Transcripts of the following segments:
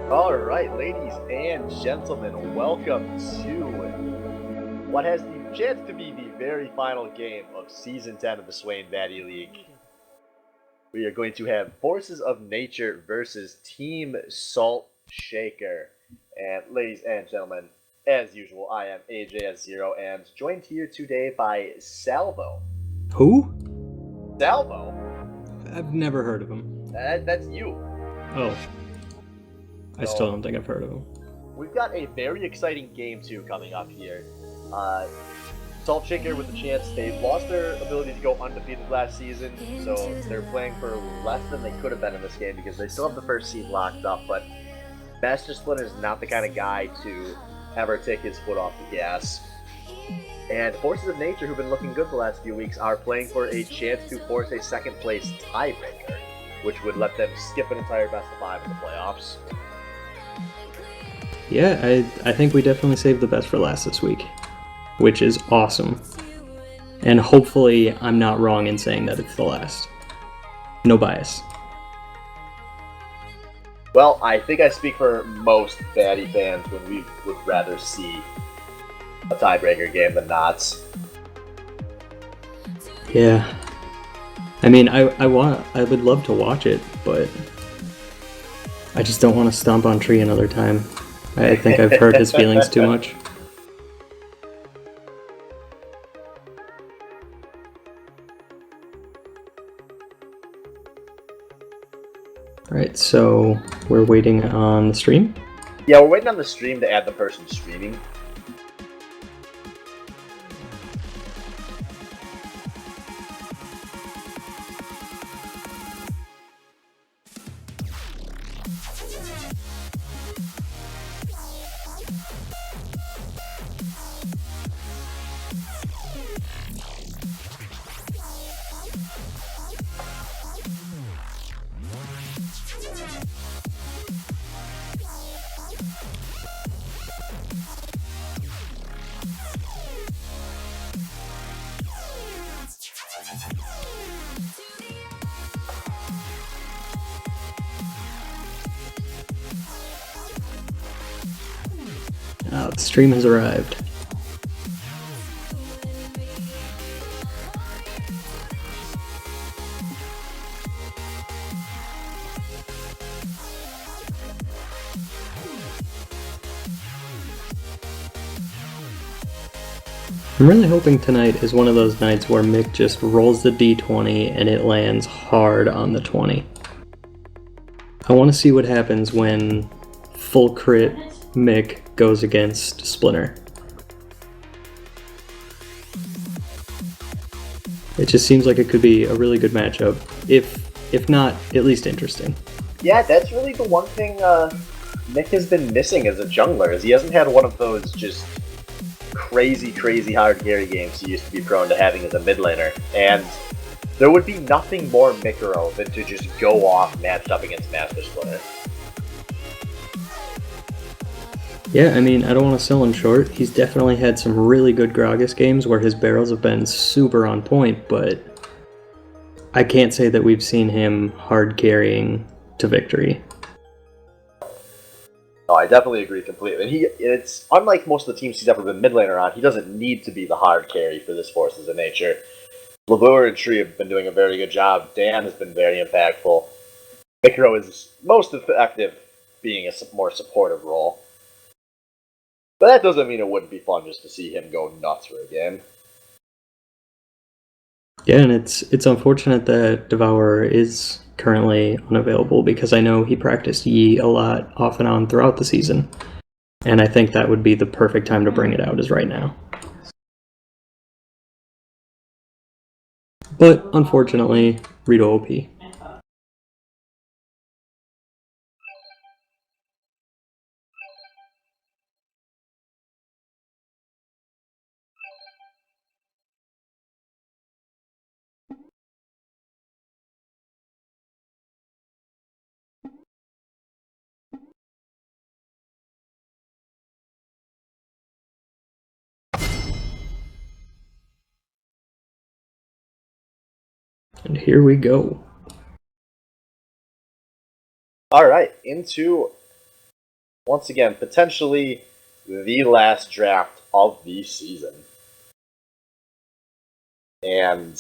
All right, ladies and gentlemen, welcome to what has the chance to be the very final game of Season 10 of the Swain Batty League. We are going to have Forces of Nature versus Team Salt Shaker. And ladies and gentlemen, as usual, I am AJS0 and joined here today by Salvo. Who? Salvo? I've never heard of him. That's you. Oh. I So, still don't think I've heard of him. We've got a very exciting game 2 coming up here. Salt Shaker with the chance. They lost their ability to go undefeated last season, so they're playing for less than they could have been in this game because they still have the first seed locked up, but Master Splinter is not the kind of guy to ever take his foot off the gas. And Forces of Nature, who've been looking good the last few weeks, are playing for a chance to force a second place tiebreaker, which would let them skip an entire best of 5 in the playoffs. Yeah, I think we definitely saved the best for last this week, which is awesome. And hopefully I'm not wrong in saying that it's the last. No bias. Well, I think I speak for most Batty fans when we would rather see a tiebreaker game than not. Yeah. I mean, I would love to watch it, but I just don't want to stomp on Tree another time. I think I've hurt his feelings too much. Alright, so we're waiting on the stream? Yeah, we're waiting on the stream to add the person streaming. The stream has arrived. I'm really hoping tonight is one of those nights where Mick just rolls the d20 and it lands hard on the 20. I want to see what happens when full crit Mick goes against Splinter. It just seems like it could be a really good matchup, if not, at least interesting. Yeah, that's really the one thing Nick has been missing as a jungler, is he hasn't had one of those just crazy hard carry games he used to be prone to having as a mid laner, and there would be nothing more Mikuro than to just go off matched up against Master Splinter. Yeah, I mean, I don't want to sell him short. He's definitely had some really good Gragas games where his barrels have been super on point, but I can't say that we've seen him hard carrying to victory. Oh, I definitely agree completely. It's unlike most of the teams he's ever been mid laner on, he doesn't need to be the hard carry for this Forces of Nature. Lavur and Tree have been doing a very good job. Dan has been very impactful. Mikuro is most effective being a more supportive role. But that doesn't mean it wouldn't be fun just to see him go nuts for a game. Yeah, and it's unfortunate that Devourer is currently unavailable because I know he practiced Yi a lot off and on throughout the season. And I think that would be the perfect time to bring it out is right now. But unfortunately, Rito OP. And here we go. Alright, into once again, potentially the last draft of the season. And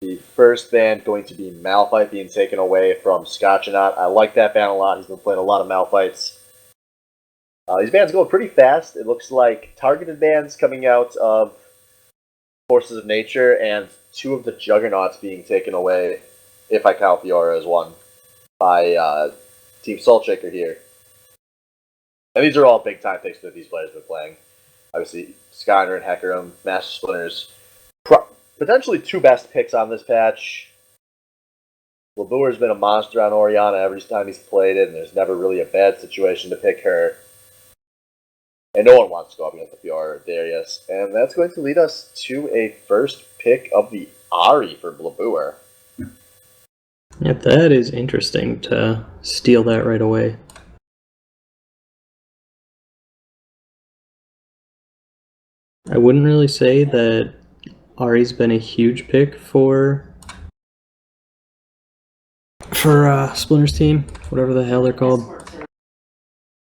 the first ban going to be Malphite being taken away from Scotchanaut. I like that ban a lot. He's been playing a lot of Malphites. These bans going pretty fast. It looks like targeted bans coming out of Forces of Nature and 2 of the Juggernauts being taken away, if I count the Aura as one, by Team Saltshaker here. And these are all big time picks that these players have been playing. Obviously, Skyner and Hecarim, Master Splinters. Potentially 2 best picks on this patch. Labuer's been a monster on Orianna every time he's played it, and there's never really a bad situation to pick her. And no one wants to go up against the Fiora or Darius. And that's going to lead us to a first pick of the Ahri for Labuer. Yep, that is interesting to steal that right away. I wouldn't really say that Ahri's been a huge pick for Splinter's team, whatever the hell they're called.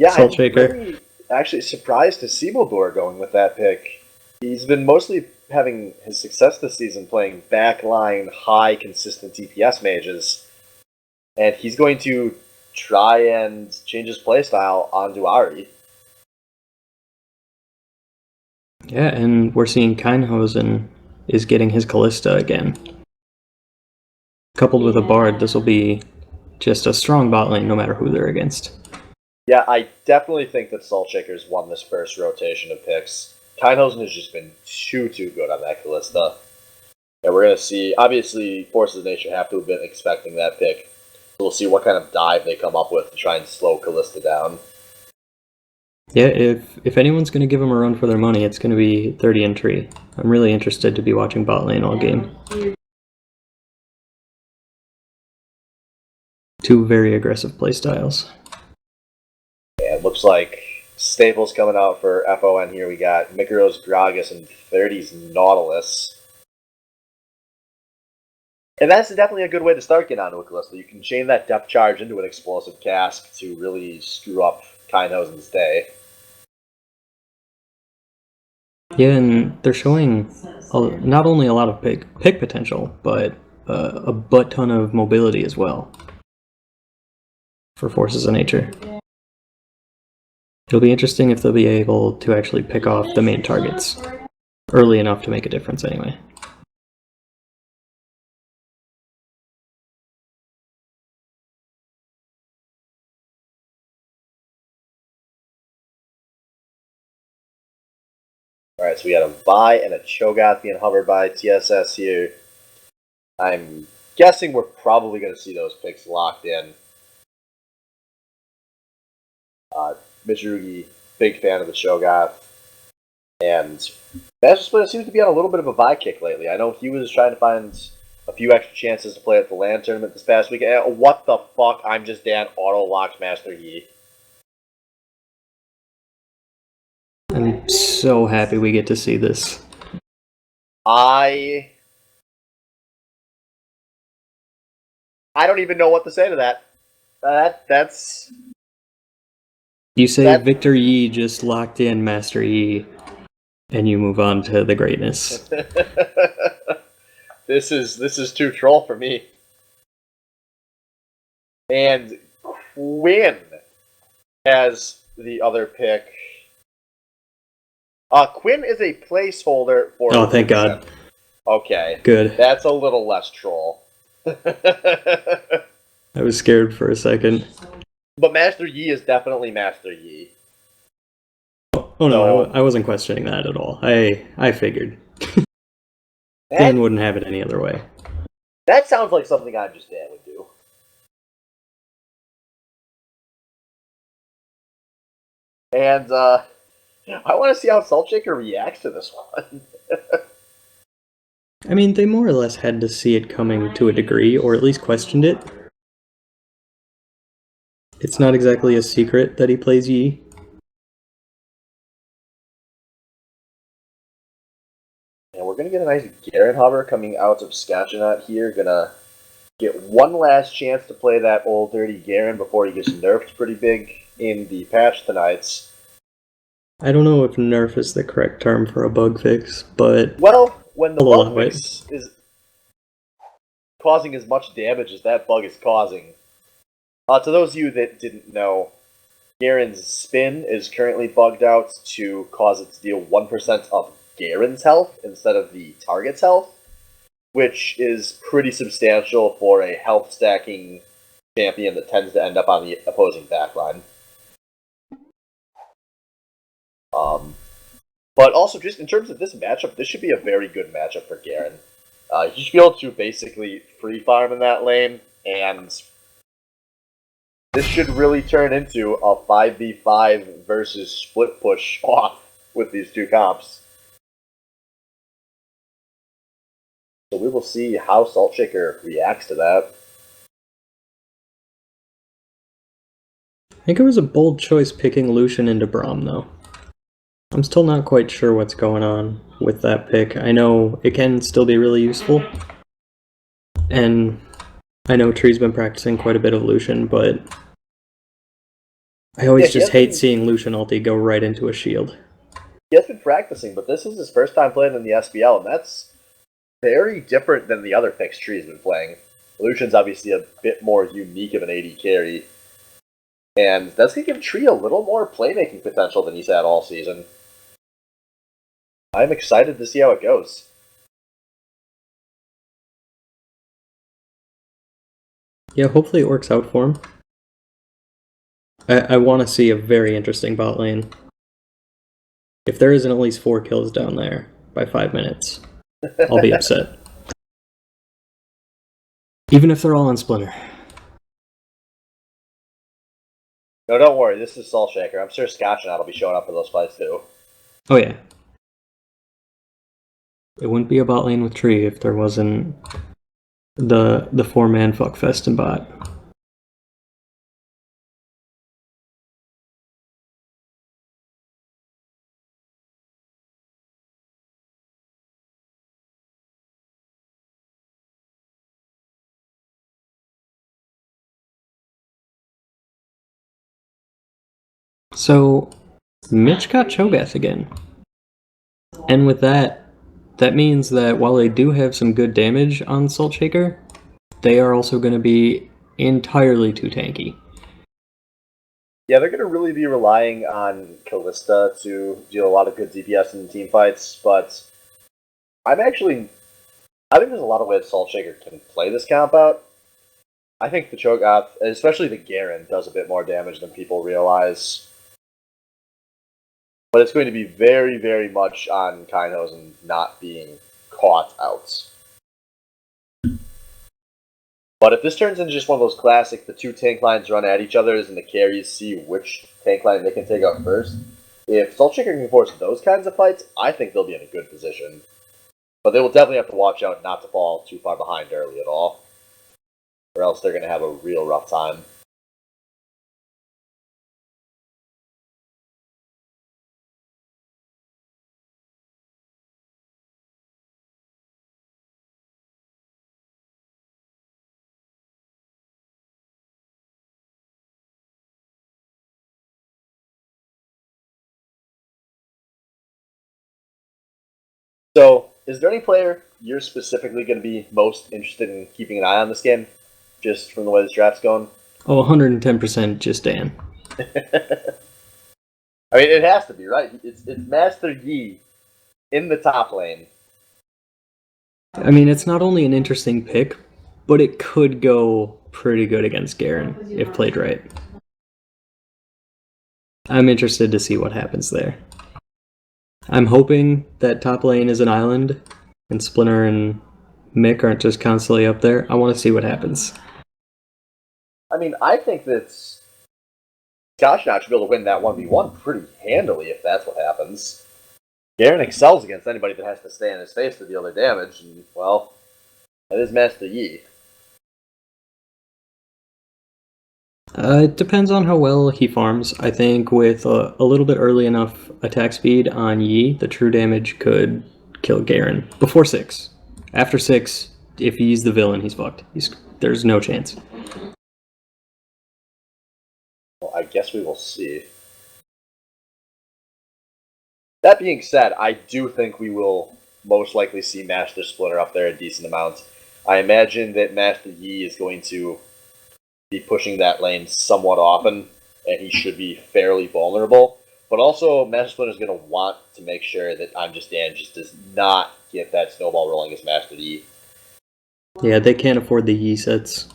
Yeah, Saltshaker. I'm really actually surprised to see Labuer going with that pick. He's been mostly having his success this season playing backline, high, consistent DPS mages. And he's going to try and change his playstyle onto Ahri. Yeah, and we're seeing Keinhosen is getting his Callista again. Coupled with a Bard, this will be just a strong bot lane no matter who they're against. Yeah, I definitely think that Saltshaker's won this first rotation of picks. Keinhosen has just been too good on that Callista. And we're going to see, obviously, Forces of Nature have to have been expecting that pick. We'll see what kind of dive they come up with to try and slow Callista down. Yeah, if anyone's going to give them a run for their money, it's going to be 30 and Tree. I'm really interested to be watching bot lane all game. 2 very aggressive playstyles. Yeah, it looks like staples coming out for FoN here. We got Mikaros, Gragas, and 30's Nautilus. And that's definitely a good way to start getting onto a Callista. You can chain that depth charge into an explosive cask to really screw up Keinhosen's day. Yeah, and they're showing not only a lot of pick potential, but a butt ton of mobility as well for Forces of Nature. It'll be interesting if they'll be able to actually pick off the main targets early enough to make a difference anyway. Alright, so we got a Vi and a Cho'Gath being hovered by TSS here. I'm guessing we're probably going to see those picks locked in. Mitsurugi, big fan of the Cho'Gath. And Master Splinter seems to be on a little bit of a Vi kick lately. I know he was trying to find a few extra chances to play at the LAN tournament this past week. What the fuck? I'm just Dan auto-locked Master Yi. I'm so happy we get to see this. I don't even know what to say to that. That's... You say Victor Yi just locked in Master Yi, and you move on to the greatness. This is too troll for me. And Quinn has the other pick. Quinn is a placeholder for... Oh, thank God. Okay. Good. That's a little less troll. I was scared for a second. But Master Yi is definitely Master Yi. Oh no, I wasn't questioning that at all. I figured. Dan wouldn't have it any other way. That sounds like something I'm just Dan would do. And I want to see how Saltshaker reacts to this one. I mean, they more or less had to see it coming to a degree, or at least questioned it. It's not exactly a secret that he plays Yi. And we're going to get a nice Garen hover coming out of Scotchanaut here. Gonna get one last chance to play that old dirty Garen before he gets nerfed pretty big in the patch tonight. I don't know if nerf is the correct term for a bug fix, but Well, when the I'll bug allow it. fix is causing as much damage as that bug is causing. To those of you that didn't know, Garen's spin is currently bugged out to cause it to deal 1% of Garen's health instead of the target's health, which is pretty substantial for a health stacking champion that tends to end up on the opposing backline. But also, just in terms of this matchup, this should be a very good matchup for Garen. He should be able to basically free farm in that lane, and this should really turn into a 5v5 versus split push off with these two comps. So we will see how Saltshaker reacts to that. I think it was a bold choice picking Lucian into Braum, though. I'm still not quite sure what's going on with that pick. I know it can still be really useful, and I know Tree's been practicing quite a bit of Lucian, but I always just hate seeing Lucian ulti go right into a shield. He has been practicing, but this is his first time playing in the SBL, and that's very different than the other picks Tree's been playing. Lucian's obviously a bit more unique of an AD carry, and that's going to give Tree a little more playmaking potential than he's had all season. I'm excited to see how it goes. Yeah, hopefully it works out for him. I want to see a very interesting bot lane. If there isn't at least 4 kills down there by 5 minutes, I'll be upset. Even if they're all on Splinter. No, don't worry, this is Saltshaker. I'm sure Scotch and I will be showing up for those fights too. Oh yeah. It wouldn't be a bot lane with Tree if there wasn't the 4-man fuckfest in bot. So, Mitch got Cho'Gath again. And with that, that means that while they do have some good damage on Saltshaker, they are also going to be entirely too tanky. Yeah, they're going to really be relying on Kalista to deal a lot of good DPS in team fights, but I think there's a lot of ways Saltshaker can play this comp out. I think the Cho'Gath, especially the Garen, does a bit more damage than people realize. But it's going to be very, very much on Kainhozen not being caught out. But if this turns into just one of those classic, the two tank lines run at each other and the carries see which tank line they can take out first, if Saltshaker can force those kinds of fights, I think they'll be in a good position. But they will definitely have to watch out not to fall too far behind early at all, or else they're going to have a real rough time. So, is there any player you're specifically going to be most interested in keeping an eye on this game, just from the way this draft's going? Oh, 110% just Dan. I mean, it has to be, right? It's Master Yi in the top lane. I mean, it's not only an interesting pick, but it could go pretty good against Garen if played right. I'm interested to see what happens there. I'm hoping that top lane is an island, and Splinter and Mick aren't just constantly up there. I want to see what happens. I mean, I think that Scotch should be able to win that 1v1 pretty handily if that's what happens. Garen excels against anybody that has to stay in his face to deal their damage, and, well, that is Master Yi. It depends on how well he farms. I think with a little bit early enough attack speed on Yi, the true damage could kill Garen. Before 6. After 6, if he's the villain, he's fucked. There's no chance. Well, I guess we will see. That being said, I do think we will most likely see Master Splinter up there a decent amount. I imagine that Master Yi is going to be pushing that lane somewhat often, and he should be fairly vulnerable. But also, Master Splinter is going to want to make sure that I'm Just Dan just does not get that snowball rolling as Master Yi. Yeah, they can't afford the Yi sets.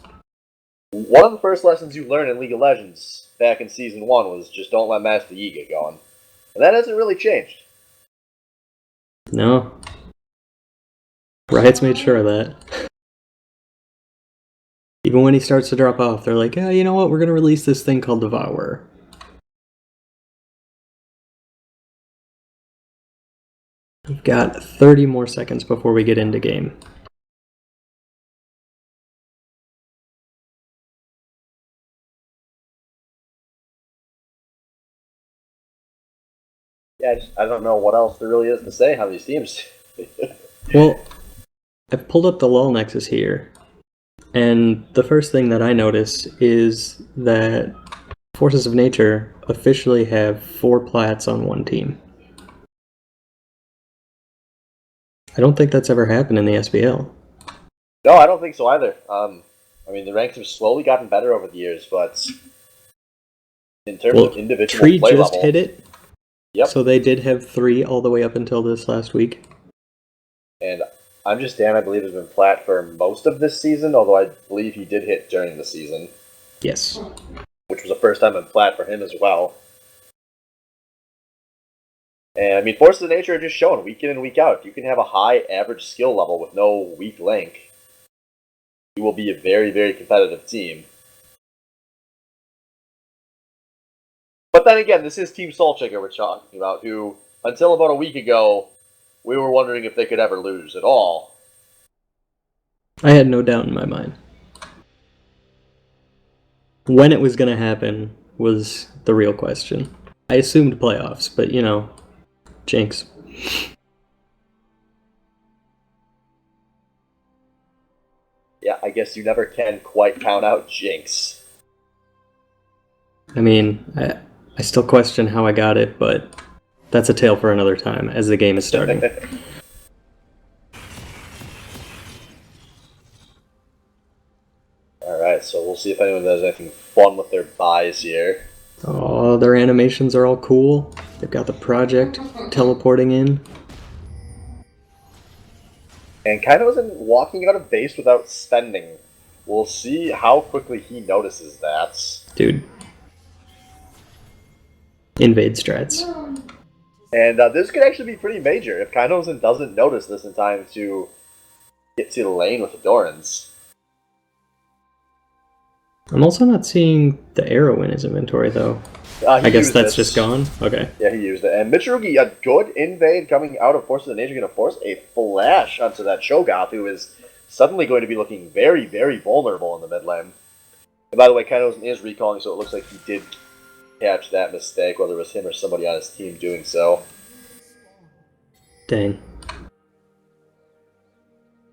One of the first lessons you learn in League of Legends back in Season 1 was just don't let Master Yi get going. And that hasn't really changed. No. Riot's made sure of that. Even when he starts to drop off, they're like, yeah, you know what, we're going to release this thing called Devourer. We've got 30 more seconds before we get into game. Yeah, I don't know what else there really is to say how these teams. Well, I've pulled up the LoL Nexus here, and the first thing that I notice is that Forces of Nature officially have 4 plats on one team. I don't think that's ever happened in the SBL. No, I don't think so either. I mean, the ranks have slowly gotten better over the years, but in terms of individual Tree play just level, hit it. Yep. So they did have 3 all the way up until this last week. And I'm Just Dan, I believe, has been flat for most of this season, although I believe he did hit during the season. Yes. Which was the first time in flat for him as well. And I mean, Forces of Nature are just showing week in and week out. If you can have a high average skill level with no weak link, you will be a very, very competitive team. But then again, this is Team Soulchecker we're talking about, who, until about a week ago, we were wondering if they could ever lose at all. I had no doubt in my mind. When it was going to happen was the real question. I assumed playoffs, but you know, jinx. Yeah, I guess you never can quite count out jinx. I mean, I still question how I got it, but that's a tale for another time as the game is starting. Alright, so we'll see if anyone does anything fun with their buys here. Oh, their animations are all cool. They've got the project teleporting in. And kind of isn't walking out of base without spending. We'll see how quickly he notices that. Dude. Invade strats. And this could actually be pretty major if Kainozen doesn't notice this in time to get to the lane with the Dorans. I'm also not seeing the arrow in his inventory, though. I guess that's just gone? Okay. Yeah, he used it. And Mitsurugi, a good invade coming out of Forces of Nature, going to force a flash onto that Shogoth, who is suddenly going to be looking very, very vulnerable in the mid lane. And by the way, Kainozen is recalling, so it looks like he did catch that mistake, whether it was him or somebody on his team doing so. Dang.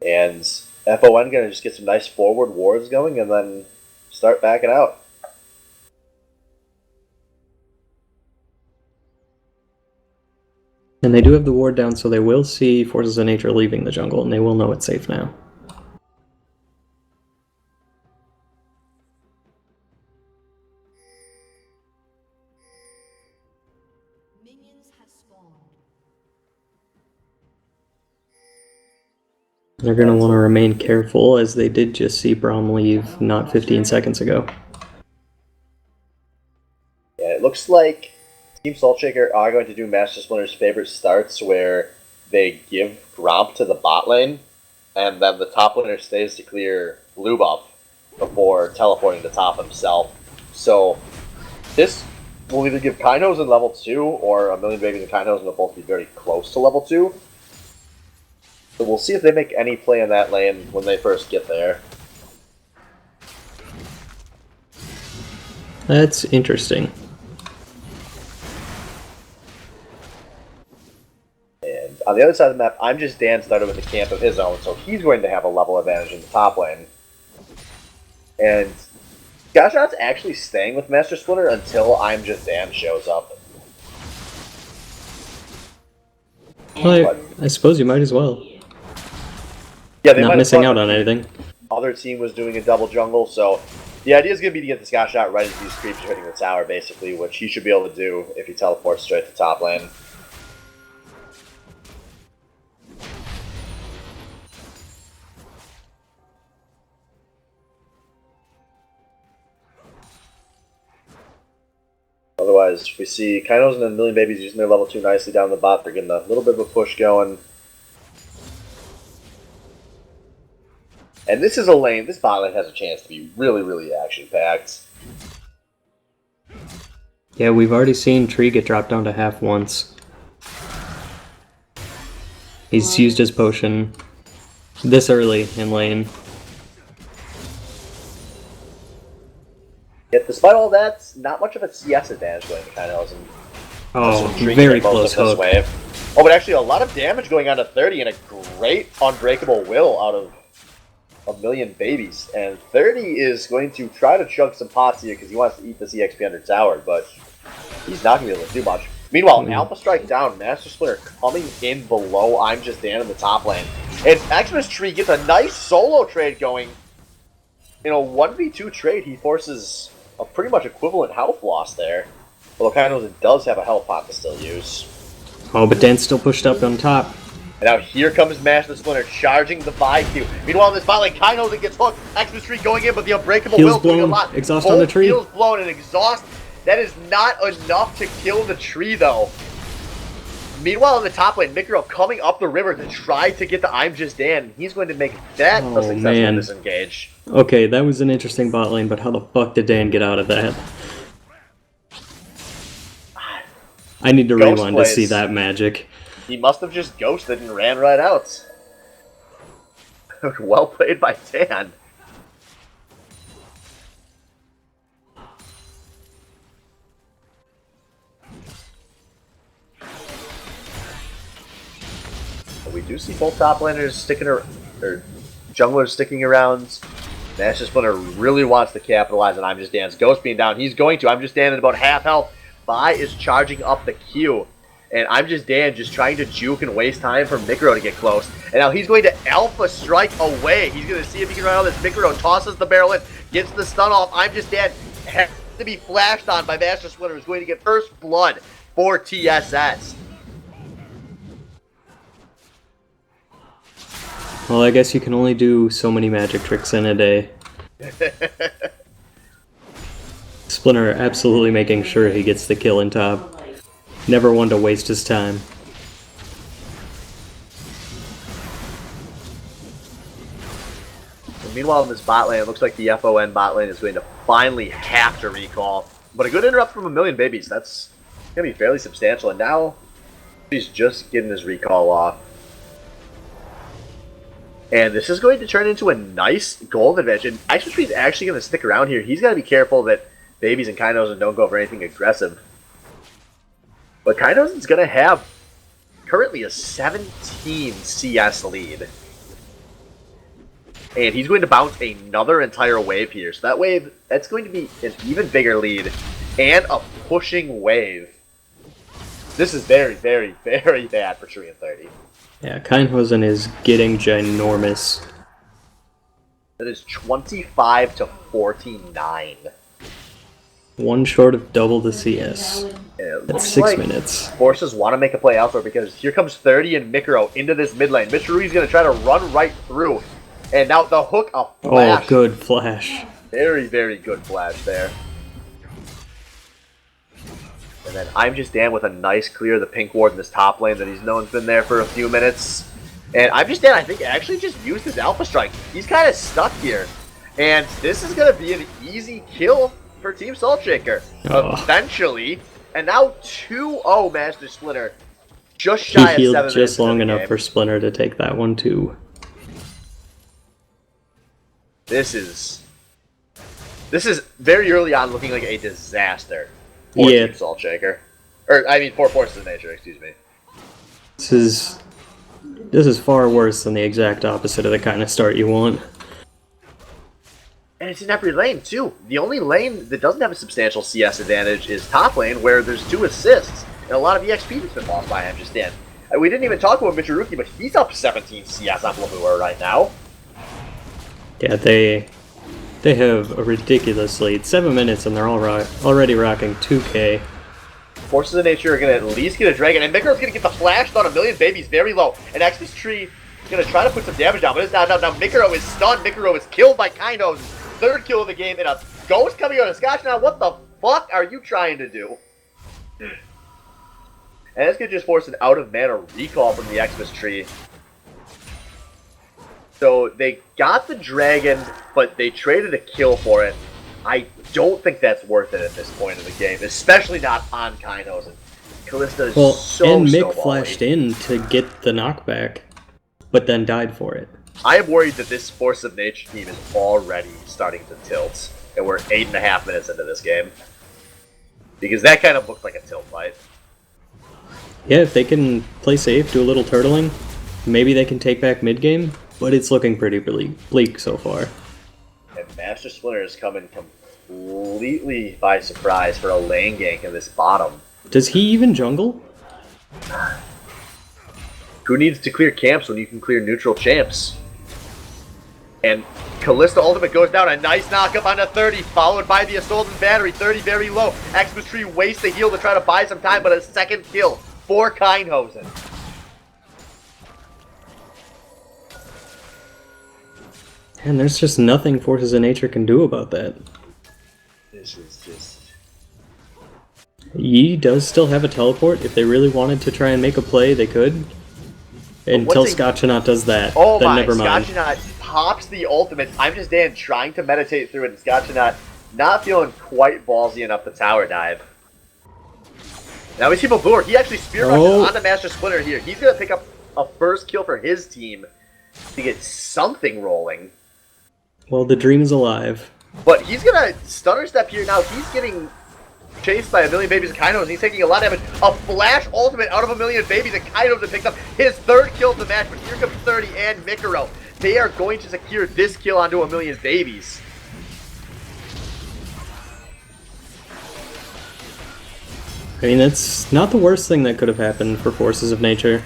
And FoN going to just get some nice forward wards going and then start backing out. And they do have the ward down, so they will see Forces of Nature leaving the jungle, and they will know it's safe now. They're going to want to remain careful, as they did just see Braum leave not 15 seconds ago. Yeah, it looks like Team Saltshaker are going to do Master Splinter's favorite starts, where they give Gromp to the bot lane, and then the top laner stays to clear blue buff before teleporting to top himself. So this will either give Kainozen level 2, or A Million Babies and Kainozen will both be very close to level 2. So we'll see if they make any play in that lane when they first get there. That's interesting. And on the other side of the map, I'm Just Dan started with a camp of his own, so he's going to have a level advantage in the top lane. And Gashot's actually staying with Master Splinter until I'm Just Dan shows up. Well, I suppose you might as well. Yeah, they Not might missing out on anything. Other team was doing a double jungle, so the idea is going to be to get this Gashot right as these creeps are hitting the tower, basically, which he should be able to do if he teleports straight to top lane. Otherwise, we see Kainos and a Million Babies using their level 2 nicely down the bot. They're getting a little bit of a push going. And this is a lane, this bot lane has a chance to be really, really action-packed. Yeah, we've already seen Tree get dropped down to half once. He's used his potion this early in lane. Yet despite all that, not much of a CS advantage going to Kainos. Oh, very close hook. Wave. Oh, but actually a lot of damage going on to 30 and a great unbreakable will out of a Million Babies. And 30 is going to try to chug some pots here because he wants to eat this EXP under tower, but he's not going to be able to do much. Meanwhile, Alpha Strike down, Master Splinter coming in below I'm Just Dan in the top lane. And Xmas Tree gets a nice solo trade going. In a 1v2 trade, he forces a pretty much equivalent health loss there. Although Kainos does have a health pot to still use. Oh, but Dan's still pushed up on top. And now here comes Master Splinter charging the buy Q. Meanwhile, in this bot lane, Kainos gets hooked. Xmas Tree going in, but the unbreakable Heals will doing a lot. Exhaust on the tree. Heals blown and exhaust. That is not enough to kill the tree, though. Meanwhile, in the top lane, Mikiro coming up the river to try to get the I'm Just Dan. He's going to make that a successful disengage. Okay, that was an interesting bot lane, but how the fuck did Dan get out of that? I need to rewind to see that magic. He must have just ghosted and ran right out. Well played by Dan. We do see both top laners sticking or junglers sticking around. Master Splinter really wants to capitalize on I'm Just Dan's ghost being down. He's going to. I'm Just Dan at about half health. Vi is charging up the Q. And I'm Just Dan just trying to juke and waste time for Mikiro to get close. And now he's going to Alpha Strike away. He's going to see if he can run out of this. Mikiro tosses the barrel in, gets the stun off. I'm Just Dan has to be flashed on by Master Splinter, who's going to get first blood for TSS. Well, I guess you can only do so many magic tricks in a day. Splinter absolutely making sure he gets the kill in top. Never one to waste his time. Meanwhile, in this bot lane, it looks like the FoN bot lane is going to finally have to recall. But a good interrupt from a Million Babies. That's going to be fairly substantial. And now he's just getting his recall off. And this is going to turn into a nice gold advantage. And Xmas actually going to stick around here. He's got to be careful that Babies and Kainos don't go for anything aggressive. But Kainos is going to have currently a 17 CS lead. And he's going to bounce another entire wave here. So that wave, that's going to be an even bigger lead. And a pushing wave. This is very, very, very bad for Tree and 30. Yeah, Keinhosen is getting ginormous. That is 25 to 49. One short of double the CS. That's 6 minutes. Forces want to make a play elsewhere because here comes 30 and Mikiro into this mid lane. Mitsurugi's going to try to run right through. And now the hook, a flash. Oh, good flash. Very, very good flash there. And then I'm Just Dan with a nice clear of the pink ward in this top lane that he's known's been there for a few minutes. And I'm Just Dan, I think, actually just used his Alpha Strike. He's kind of stuck here. And this is going to be an easy kill for Team Saltshaker. Eventually. And now 2-0 Master Splinter. Just shy of 7 minutes. He healed just long enough for Splinter to take that one too. This is very early on looking like a disaster for Team Saltshaker. Or, I mean, for Forces of Nature, excuse me. This is far worse than the exact opposite of the kind of start you want. And it's in every lane, too. The only lane that doesn't have a substantial CS advantage is top lane, where there's 2 assists, and a lot of EXP that's been lost by Amjastan. And we didn't even talk about Michiruki, but he's up 17 CS on Lamua right now. Yeah, they have a ridiculous lead. 7 minutes and they're already rocking 2K. Forces of Nature are going to at least get a Dragon, and Mikaro's going to get the flash on a million babies very low. And X's Tree is going to try to put some damage down, but it's not enough. Now Mikaro is stunned. Mikaro is killed by Kainos. 3rd kill of the game, and a ghost coming out of Scotch. Now, what the fuck are you trying to do? And this could just force an out-of-mana recall from the Xmas Tree. So they got the Dragon, but they traded a kill for it. I don't think that's worth it at this point in the game, especially not on Kainos. And Callista is and Mick flashed in to get the knockback, but then died for it. I am worried that this Force of Nature team is already starting to tilt, and we're 8.5 minutes into this game. Because that kind of looked like a tilt fight. Yeah, if they can play safe, do a little turtling, maybe they can take back mid-game, but it's looking pretty bleak so far. And Master Splinter is coming completely by surprise for a lane gank in this bottom. Does he even jungle? Who needs to clear camps when you can clear neutral champs? And Callista ultimate goes down, a nice knockup on a 30, followed by the Assault and Battery, 30 very low. Xmas Tree wastes the heal to try to buy some time, but a 2nd kill for Kindhosen. And there's just nothing Forces of Nature can do about that. This is just... Yi does still have a teleport. If they really wanted to try and make a play, they could. Until Scotchanaut does that, oh then my, never mind. Scotchanaut pops the ultimate. I'm just Dan trying to meditate through it, and Scotchanaut not feeling quite ballsy enough to tower dive. Now we see Babur. He actually spear rushes onto Master Splinter here. He's going to pick up a 1st kill for his team to get something rolling. Well, the dream is alive. But he's going to stutter step here. Now he's getting chased by a million babies of Kainos, and he's taking a lot of damage. A flash ultimate out of a million babies, and Kainos have picked up his 3rd kill of the match, but here comes 30 and Mikaro. They are going to secure this kill onto a million babies. I mean, that's not the worst thing that could have happened for Forces of Nature.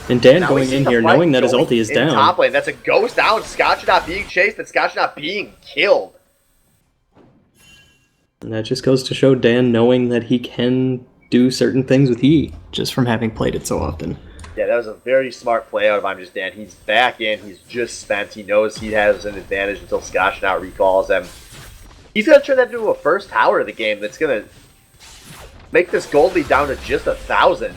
And Dan going in here knowing that his ulti is down. Top lane. That's a ghost down. Scotchanaut being chased, and Scotchanaut being killed. And that just goes to show Dan knowing that he can do certain things with Yi, just from having played it so often. Yeah, that was a very smart play out of I'm Just Dan. He's back in. He's just spent. He knows he has an advantage until Scotchanaut recalls him. He's going to turn that into a 1st tower of the game that's going to make this gold lead down to just 1,000.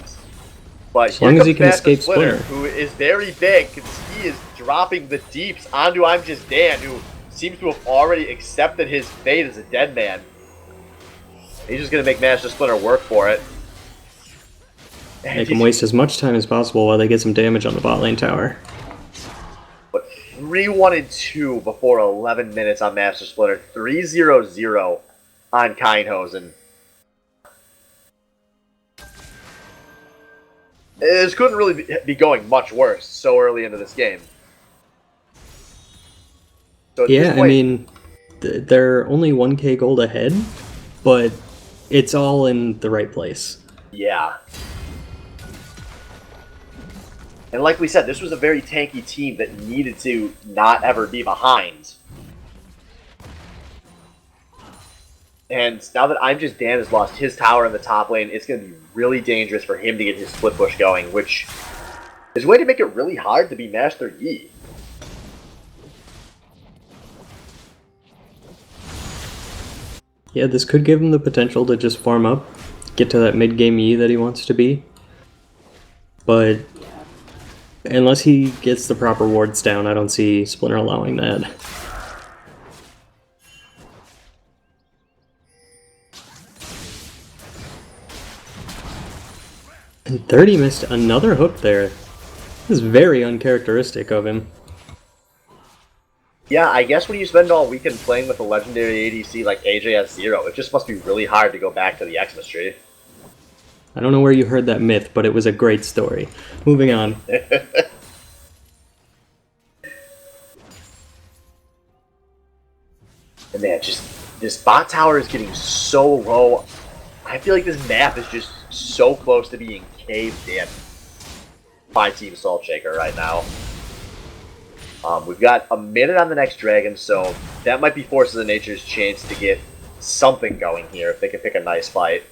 But as long as he can escape Splinter, who is very big, because he is dropping the deeps onto I'm Just Dan, who seems to have already accepted his fate as a dead man. He's just going to make Master Splinter work for it. Make him waste as much time as possible while they get some damage on the bot lane tower. But 3-1-2 before 11 minutes on Master Splinter. 3-0-0 on Kindhosen. This couldn't really be going much worse so early into this game. So yeah, I mean, they're only 1k gold ahead, but it's all in the right place. Yeah. And like we said, this was a very tanky team that needed to not ever be behind. And now that I'm Just Dan has lost his tower in the top lane, it's going to be really dangerous for him to get his split push going, which is a way to make it really hard to be Master Yi. Yeah, this could give him the potential to just farm up, get to that mid-game Yi that he wants to be. But unless he gets the proper wards down, I don't see Splinter allowing that. And 30 missed another hook there. This is very uncharacteristic of him. Yeah, I guess when you spend all weekend playing with a legendary ADC like AJS0, it just must be really hard to go back to the Xmas tree. I don't know where you heard that myth, but it was a great story. Moving on. And man, just this bot tower is getting so low. I feel like this map is just so close to being caved in by Team Salt Shaker right now. We've got a minute on the next dragon, so that might be Forces of Nature's chance to get something going here if they can pick a nice fight.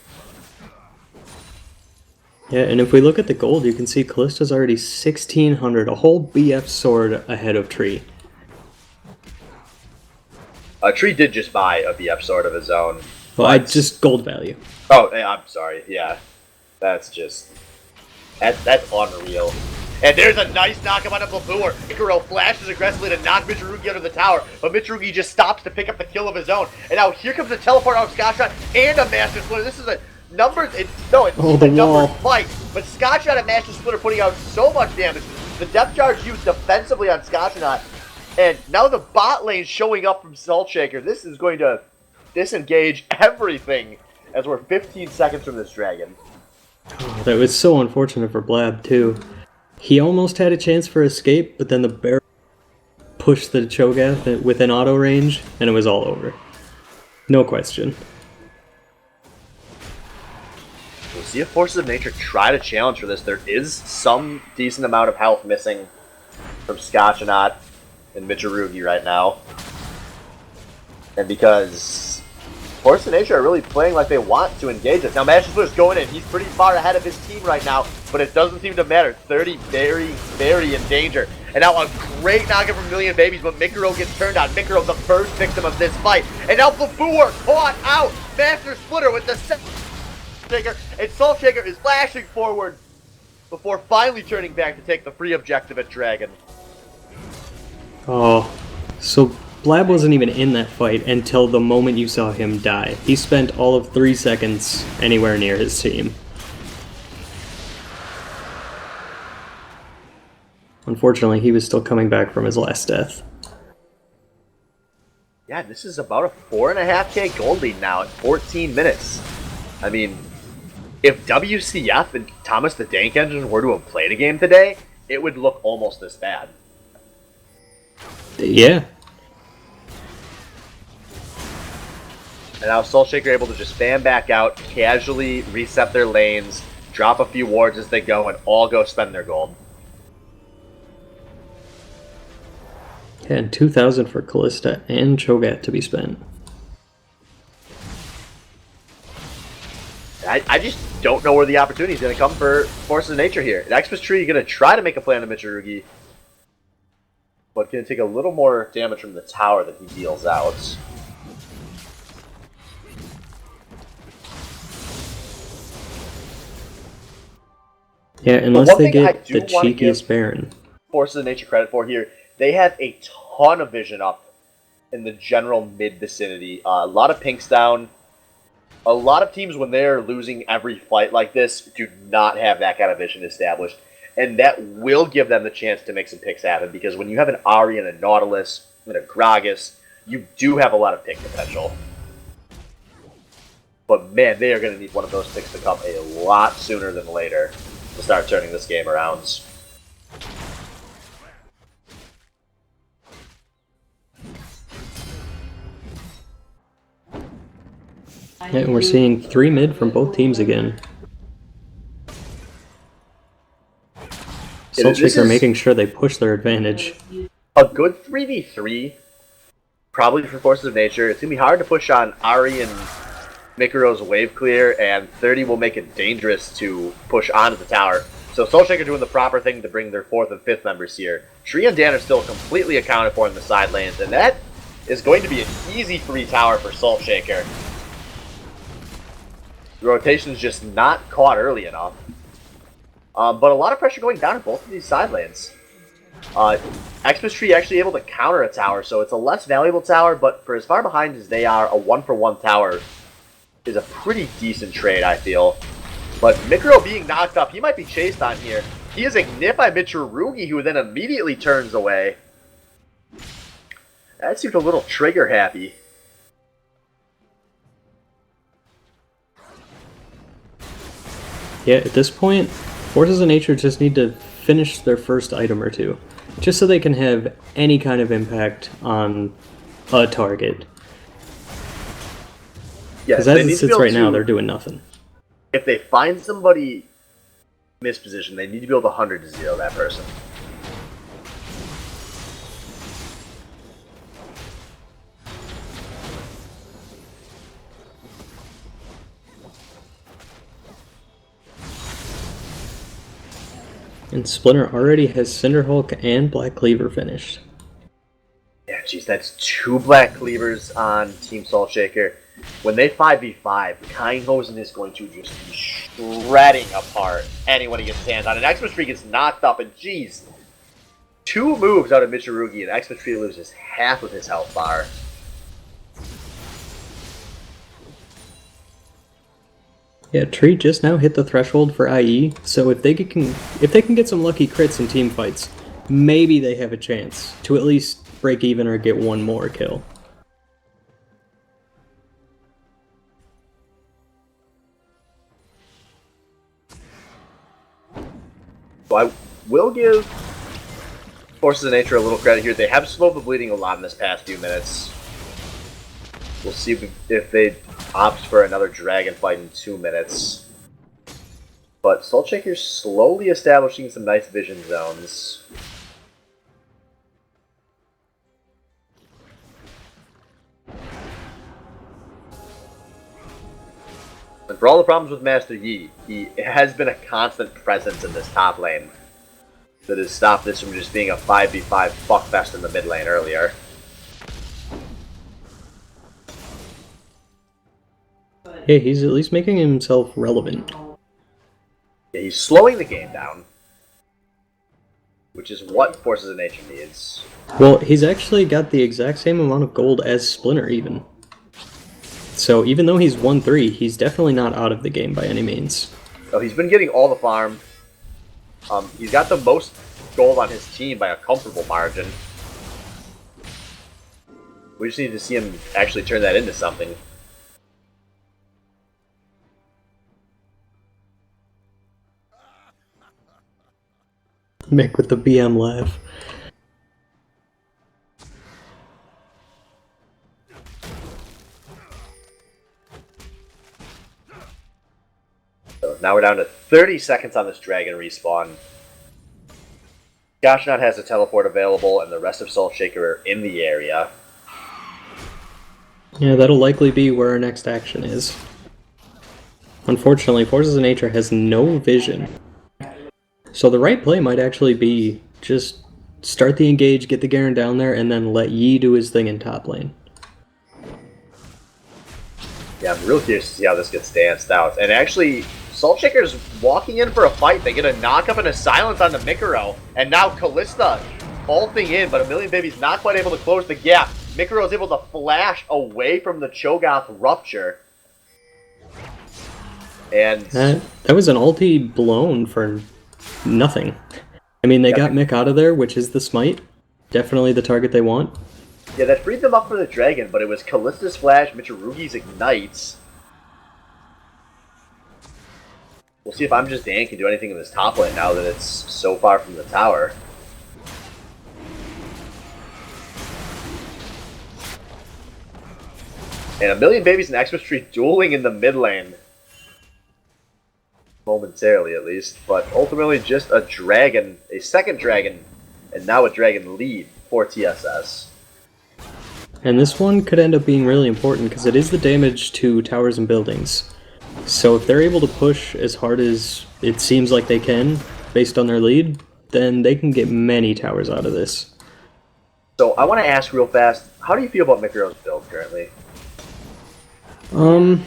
Yeah, and if we look at the gold, you can see Callista's already 1600, a whole BF sword ahead of Tree. Tree did just buy a BF sword of his own. Well, I just gold value. Oh, I'm sorry. Yeah, that's unreal. And there's a nice knockup on a Blaboo. Ikaro flashes aggressively to knock Mitsurugi under the tower, but Mitsurugi just stops to pick up the kill of his own. And now here comes a teleport out of Scott Shot and a Master Splitter. This is a numbers. It's a numbered fight, but Scott Shot and Master Splitter putting out so much damage. The depth charge used defensively on Scott Shot, and now the bot lane showing up from Salt Shaker. This is going to disengage everything as we're 15 seconds from this dragon. Oh, that was so unfortunate for Blab, too. He almost had a chance for escape, but then the bear pushed the Cho'Gath within auto range, and it was all over. No question. We'll see if Forces of Nature try to challenge for this. There is some decent amount of health missing from Scotchanaut and Mitsurugi right now. And because Forces of Nature are really playing like they want to engage us. Now, Master Splitter's going in. He's pretty far ahead of his team right now, but it doesn't seem to matter. 30 very, very in danger. And now a great knockup from Million Babies, but Mikuro gets turned on. Mikuro, the first victim of this fight. And now Blaboo caught out. Master Splitter with the Shaker, and Salt Shaker is flashing forward before finally turning back to take the free objective at Dragon. Oh, so Blab wasn't even in that fight until the moment you saw him die. He spent all of 3 seconds anywhere near his team. Unfortunately, he was still coming back from his last death. Yeah, this is about a 4.5k gold lead now at 14 minutes. I mean, if WCF and Thomas the Dank Engine were to have played a game today, it would look almost this bad. Yeah. And now Soul Shaker able to just spam back out, casually reset their lanes, drop a few wards as they go, and all go spend their gold. Yeah, and 2,000 for Callista and Cho'Gath to be spent. I just don't know where the opportunity is going to come for Forces of Nature here. Xmas Tree going to try to make a play on the Mitsurugi, but going to take a little more damage from the tower that he deals out. Yeah, unless they get the cheekiest Baron. Forces of Nature credit for here, they have a ton of vision up in the general mid-vicinity. A lot of pinks down. A lot of teams, when they're losing every fight like this, do not have that kind of vision established. And that will give them the chance to make some picks happen, because when you have an Ahri and a Nautilus and a Gragas, you do have a lot of pick potential. But man, they are going to need one of those picks to come a lot sooner than later to start turning this game around. Yeah, and we're seeing 3 mid from both teams again. Salt Shaker making sure they push their advantage. A good 3v3, probably for Forces of Nature. It's going to be hard to push on Ahri and Mikuro's wave clear, and 30 will make it dangerous to push onto the tower. So Soul Shaker doing the proper thing to bring their 4th and 5th members here. Tree and Dan are still completely accounted for in the side lanes, and that is going to be an easy free tower for Soul Shaker. The rotation's just not caught early enough. But a lot of pressure going down in both of these side lanes. Xmas Tree actually able to counter a tower, so it's a less valuable tower, but for as far behind as they are, a 1-for-1 tower is a pretty decent trade, I feel. But Mikuro being knocked up, he might be chased on here. He is ignited by Mitsurugi, who then immediately turns away. That seemed a little trigger happy. Yeah, at this point, Forces of Nature just need to finish their first item or two, just so they can have any kind of impact on a target. Because as it sits right now, they're doing nothing. If they find somebody mispositioned, they need to be able to 100 to 0 that person. And Splinter already has Cinderhulk and Black Cleaver finished. Yeah, jeez, that's 2 Black Cleavers on Team Salt Shaker. When they 5v5, Kindhosen is going to just be shredding apart anyone he gets his hands on. And Xmas Tree gets knocked up, and jeez, 2 moves out of Mitsurugi, and Xmas Tree loses half of his health bar. Yeah, Tree just now hit the threshold for IE, so if they can get some lucky crits in team fights, maybe they have a chance to at least break even or get one more kill. So I will give Forces of Nature a little credit here. They have slowed the bleeding a lot in this past few minutes. We'll see if they opt for another dragon fight in 2 minutes. But Salt Shaker's slowly establishing some nice vision zones. And for all the problems with Master Yi, he has been a constant presence in this top lane that has stopped this from just being a 5v5 fuckfest in the mid lane earlier. Yeah, he's at least making himself relevant. Yeah, he's slowing the game down, which is what Forces of Nature needs. Well, he's actually got the exact same amount of gold as Splinter, even. So even though he's 1-3, he's definitely not out of the game by any means. So he's been getting all the farm. He's got the most gold on his team by a comfortable margin. We just need to see him actually turn that into something. Mick with the BM laugh. So now we're down to 30 seconds on this dragon respawn. Gashnot has a teleport available, and the rest of Salt Shaker are in the area. Yeah, that'll likely be where our next action is. Unfortunately, Forces of Nature has no vision. So the right play might actually be just start the engage, get the Garen down there, and then let Yi do his thing in top lane. Yeah, I'm real curious to see how this gets danced out. And actually, Salt Shaker's walking in for a fight. They get a knock-up and a silence on the Mikuro. And now Callista ulting in, but A Million Baby's not quite able to close the gap. Mikuro is able to flash away from the Cho'Gath Rupture. And that was an ulti blown for nothing. I mean, they got Mick out of there, which is the smite. Definitely the target they want. Yeah, that freed them up for the dragon, but it was Callista's flash, Mitsurugi's ignites. We'll see if I'm Just Dan can do anything in this top lane now that it's so far from the tower. And A Million Babies and Xmas Tree dueling in the mid lane. Momentarily, at least. But ultimately just a dragon, a second dragon, and now a dragon lead for TSS. And this one could end up being really important because it is the damage to towers and buildings. So if they're able to push as hard as it seems like they can, based on their lead, then they can get many towers out of this. So I want to ask real fast, how do you feel about Mikuro's build currently? We're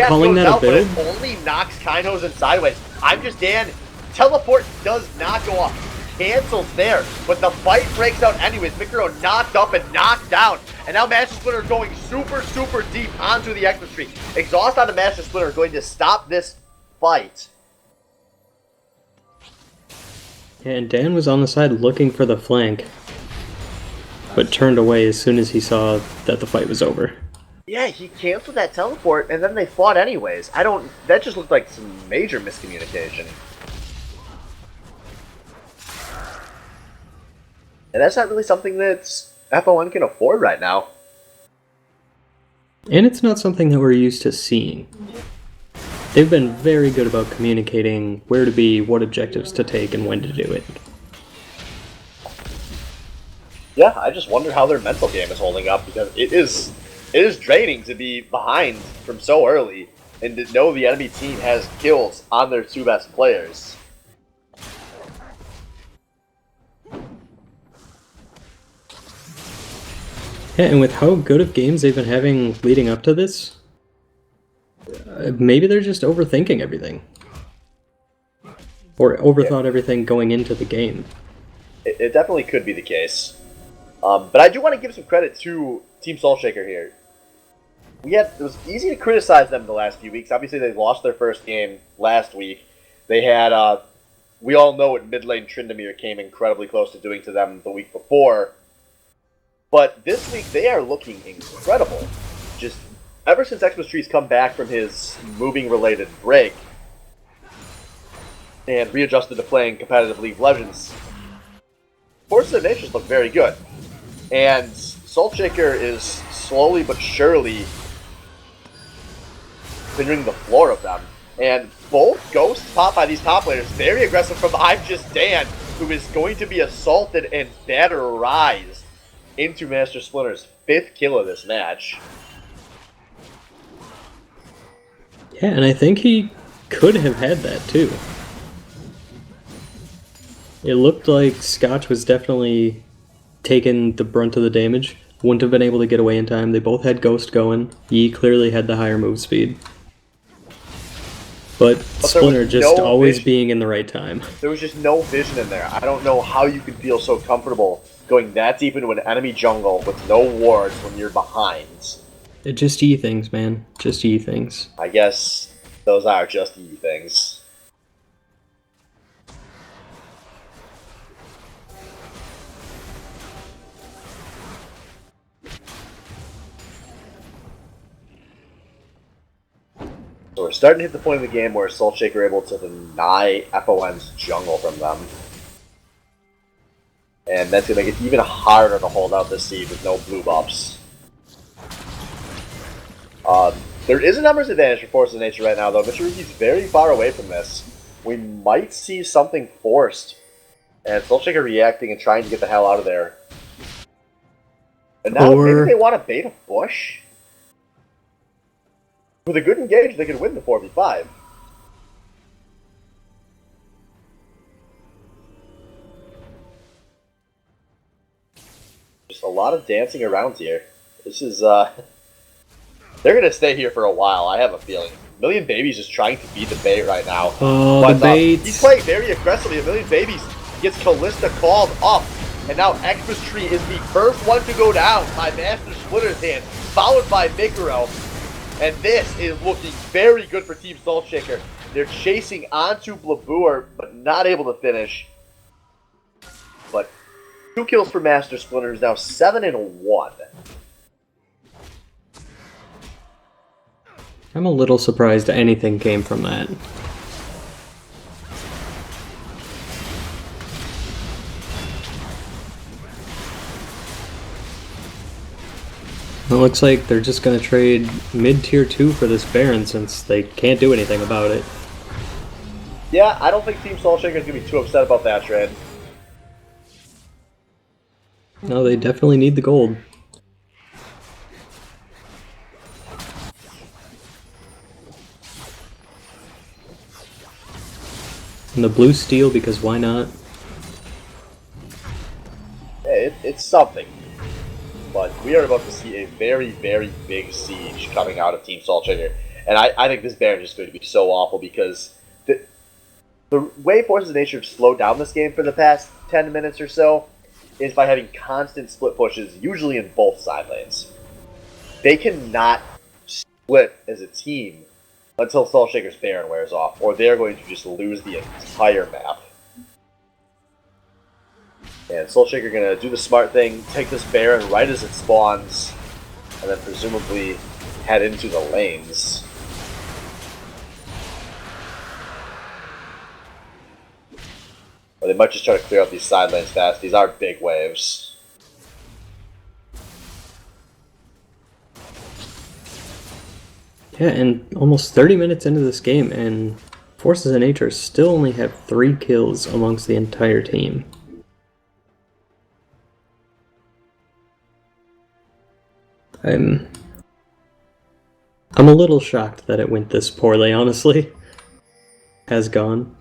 calling that a build? But it only knocks Kindhosen sideways. I'm Just Dan. Teleport does not go off. Cancels there, but the fight breaks out anyways. Mikuro knocked up and knocked down, and now Master Splinter going super, super deep onto the Xmas Tree. Exhaust on the Master Splinter going to stop this fight. And Dan was on the side looking for the flank, but turned away as soon as he saw that the fight was over. Yeah, he canceled that teleport, and then they fought anyways. That just looked like some major miscommunication. And that's not really something that's FoN can afford right now. And it's not something that we're used to seeing. They've been very good about communicating where to be, what objectives to take, and when to do it. Yeah, I just wonder how their mental game is holding up, because it is draining to be behind from so early and to know the enemy team has kills on their two best players. Yeah, and with how good of games they've been having leading up to this, maybe they're just overthinking everything. Or overthought everything going into the game. It definitely could be the case. But I do want to give some credit to Team Soulshaker here. It was easy to criticize them the last few weeks. Obviously, they lost their first game last week. They had, we all know what mid lane Tryndamere came incredibly close to doing to them the week before. But this week, they are looking incredible. Just ever since Xmas Tree's come back from his moving-related break and readjusted to playing competitive League of Legends, Forces of Nature's look very good. And Soulshaker is slowly but surely clearing the floor of them. And both ghosts popped by these top players. Very aggressive from I'm Just Dan, who is going to be assaulted and batterized into Master Splinter's 5th kill of this match. Yeah, and I think he could have had that too. It looked like Scotch was definitely taking the brunt of the damage. Wouldn't have been able to get away in time. They both had Ghost going. Yi clearly had the higher move speed. But Splinter just always being in the right time. There was just no vision in there. I don't know how you can feel so comfortable going that deep into an enemy jungle with no wards when you're behind. Just E things, man. Just E things. I guess those are just E things. So we're starting to hit the point of the game where Soulshaker are able to deny FoN's jungle from them. And that's going to make it even harder to hold out this seed with no blue buffs. There is a numbers advantage for Forces of Nature right now, though. Michiruki's very far away from this. We might see something forced. And Soulshaker reacting and trying to get the hell out of there. And now maybe they want to bait a bush? With a good engage, they could win the 4v5. Just a lot of dancing around here. This is, they're gonna stay here for a while, I have a feeling. Million Baby's just trying to beat the bait right now. Oh, but, the bait! He's playing very aggressively. A Million Babies gets Callista called up. And now Xmas Tree is the first one to go down by Master Splinter's hand, followed by Mikuro. And this is looking very good for Team Soulshaker. They're chasing onto Blabour, but not able to finish. But 2 kills for Master Splinter is now 7-1. I'm a little surprised anything came from that. It looks like they're just going to trade mid-tier 2 for this Baron since they can't do anything about it. Yeah, I don't think Team Soulshaker is going to be too upset about that trade. No, they definitely need the gold. And the blue steel, because why not? Yeah, it's something. But we are about to see a very, very big siege coming out of Team Soulshaker. And I think this Baron is just going to be so awful because the way Forces of Nature have slowed down this game for the past 10 minutes or so is by having constant split pushes, usually in both side lanes. They cannot split as a team until Soulshaker's Baron wears off, or they're going to just lose the entire map. And Soulshaker going to do the smart thing, take this Baron right as it spawns, and then presumably head into the lanes. Or they might just try to clear out these side lanes fast. These are big waves. Yeah, and almost 30 minutes into this game, and Forces of Nature still only have 3 kills amongst the entire team. I'm a little shocked that it went this poorly, honestly. Has gone.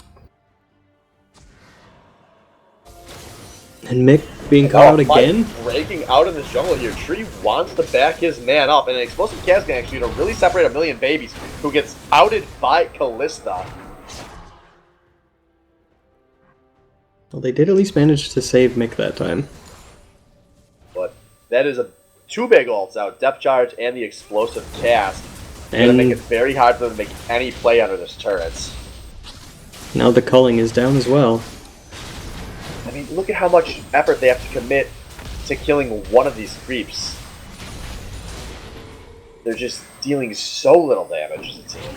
And Mick being caught out again? Breaking out in the jungle here. Tree wants to back his man up, and an explosive cast can actually really separate a million babies, who gets outed by Callista. Well, they did at least manage to save Mick that time. But that is 2 big ults out, depth charge and the explosive cast. It's gonna make it very hard for them to make any play under this turret. Now the culling is down as well. I mean, look at how much effort they have to commit to killing one of these creeps. They're just dealing so little damage as a team.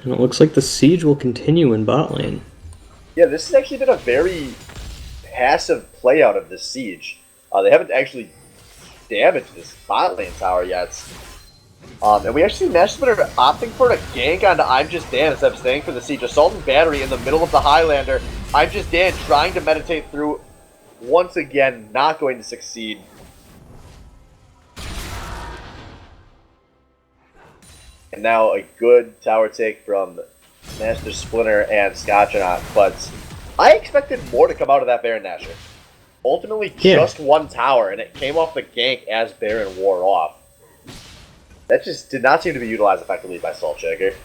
And it looks like the siege will continue in bot lane. Yeah, this has actually been a very passive play out of this siege. They haven't actually damaged this bot lane tower yet. And we actually see Nash Splitter opting for a gank onto I'm Just Dan instead of staying for the siege. Assault and Battery in the middle of the Highlander. I'm Just Dan trying to meditate through. Once again, not going to succeed. And now a good tower take from Master Splinter and Scotchanaut, but I expected more to come out of that Baron Nashor. Ultimately, just 1 tower, and it came off the gank as Baron wore off. That just did not seem to be utilized effectively by Salt Shaker.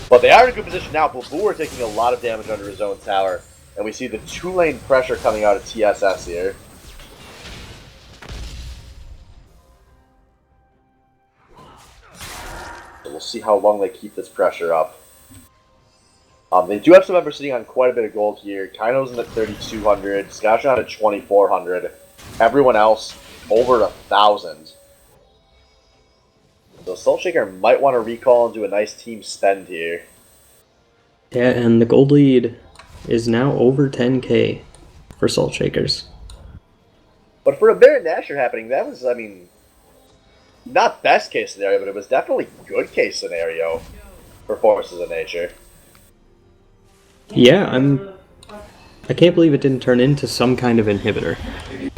But they are in a good position now. Blue are taking a lot of damage under his own tower, and we see the 2-lane pressure coming out of TSS here. We'll see how long they keep this pressure up. They do have some members sitting on quite a bit of gold here. Kaino's at 3,200, Scotchanaut at 2,400. Everyone else over 1,000. So Salt Shaker might want to recall and do a nice team spend here. Yeah, and the gold lead is now over 10k for Salt Shakers. But for a Baron Nashor happening, that was, I mean, not best case scenario, but it was definitely good case scenario for Forces of Nature. Yeah, I can't believe it didn't turn into some kind of inhibitor.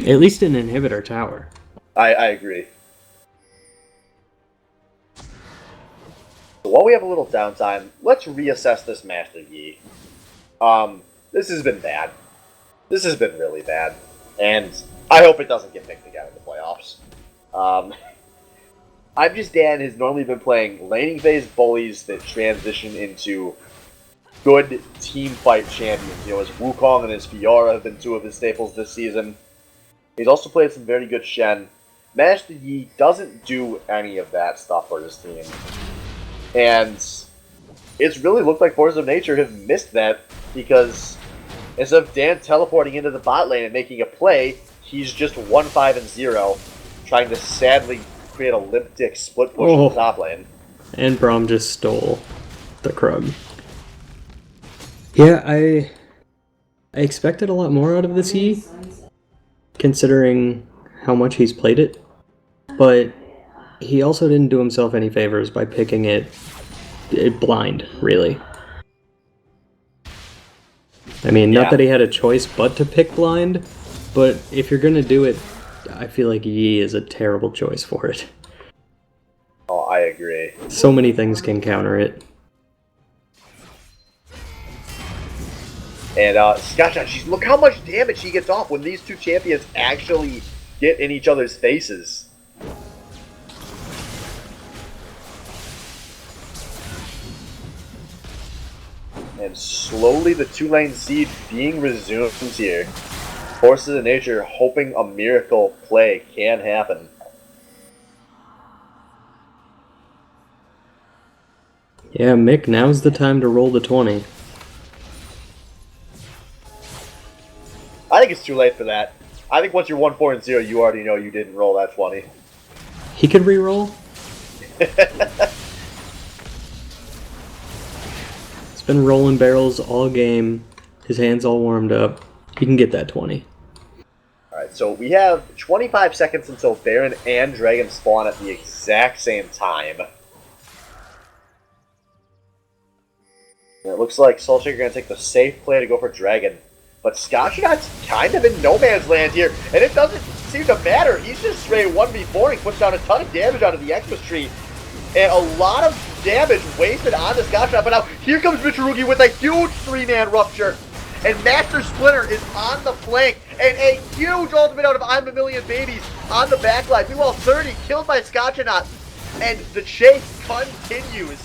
At least an inhibitor tower. I agree. So while we have a little downtime, let's reassess this Master Yi. This has been bad. This has been really bad. And I hope it doesn't get picked again in the playoffs. I'm Just Dan has normally been playing laning phase bullies that transition into good team fight champions. You know, his Wukong and his Fiora have been 2 of his staples this season. He's also played some very good Shen. Master Yi doesn't do any of that stuff for his team. And it's really looked like Forces of Nature have missed that, because instead of Dan teleporting into the bot lane and making a play, he's just 1-5-0, trying to sadly create a limp dick split push in the top lane. And Braum just stole the Krug. Yeah, I expected a lot more out of this Yi, considering how much he's played it, but he also didn't do himself any favors by picking it blind, really. I mean, not that he had a choice but to pick blind, but if you're gonna do it, I feel like Yi is a terrible choice for it. Oh, I agree. So many things can counter it. And Scotchanaut, look how much damage he gets off when these 2 champions actually get in each other's faces. And slowly the 2-lane siege being resumed here. Forces of Nature hoping a miracle play can happen. Yeah, Mick, now's the time to roll the 20. I think it's too late for that. I think once you're 1-4-0, you already know you didn't roll that 20. He could re-roll? He's been rolling barrels all game. His hand's all warmed up. He can get that 20. Alright, so we have 25 seconds until Baron and Dragon spawn at the exact same time. And it looks like Soulshaker going to take the safe play to go for Dragon. But Scotchshot's kind of in no man's land here, and it doesn't seem to matter. He's just straight 1v4 and puts down a ton of damage onto the Xmas tree. And a lot of damage wasted on the Scotchshot. But now here comes Mitsurugi with a huge 3-man rupture. And Master Splinter is on the flank. And a huge ultimate out of I'm a Million Babies on the backline. Meanwhile, 30 killed by Scotchshot. And the chase continues.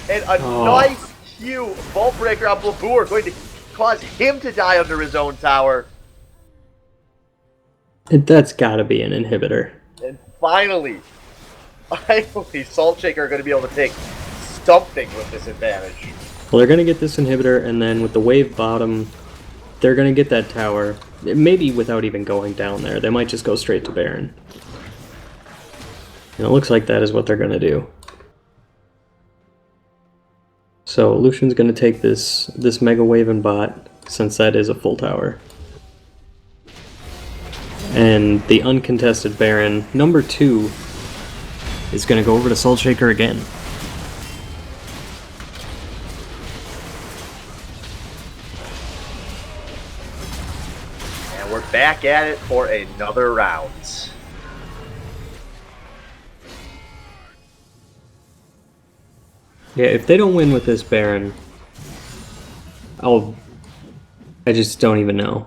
And a nice Q Vault Breaker on Blabour going to cause him to die under his own tower. That's gotta be an inhibitor. And finally, Saltshaker are going to be able to take something with this advantage. Well, they're gonna get this inhibitor, and then with the wave bottom, they're gonna get that tower. Maybe without even going down there. They might just go straight to Baron. And it looks like that is what they're gonna do. So Lucian's gonna take this Mega Wave and bot, since that is a full tower. And the uncontested Baron, number 2, is gonna go over to Saltshaker again. And we're back at it for another round. Yeah, if they don't win with this Baron, I just don't even know.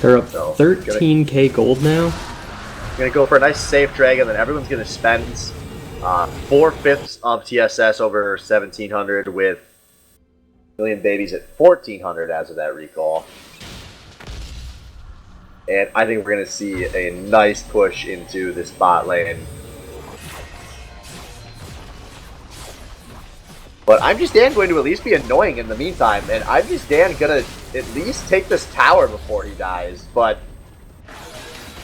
They're up 13k gold now. Gonna go for a nice safe dragon, then everyone's gonna spend 4/5 of TSS over 1700 with Million Babies at 1400 as of that recall. And I think we're going to see a nice push into this bot lane. But I'm just Dan going to at least be annoying in the meantime, and I'm just Dan going to at least take this tower before he dies. But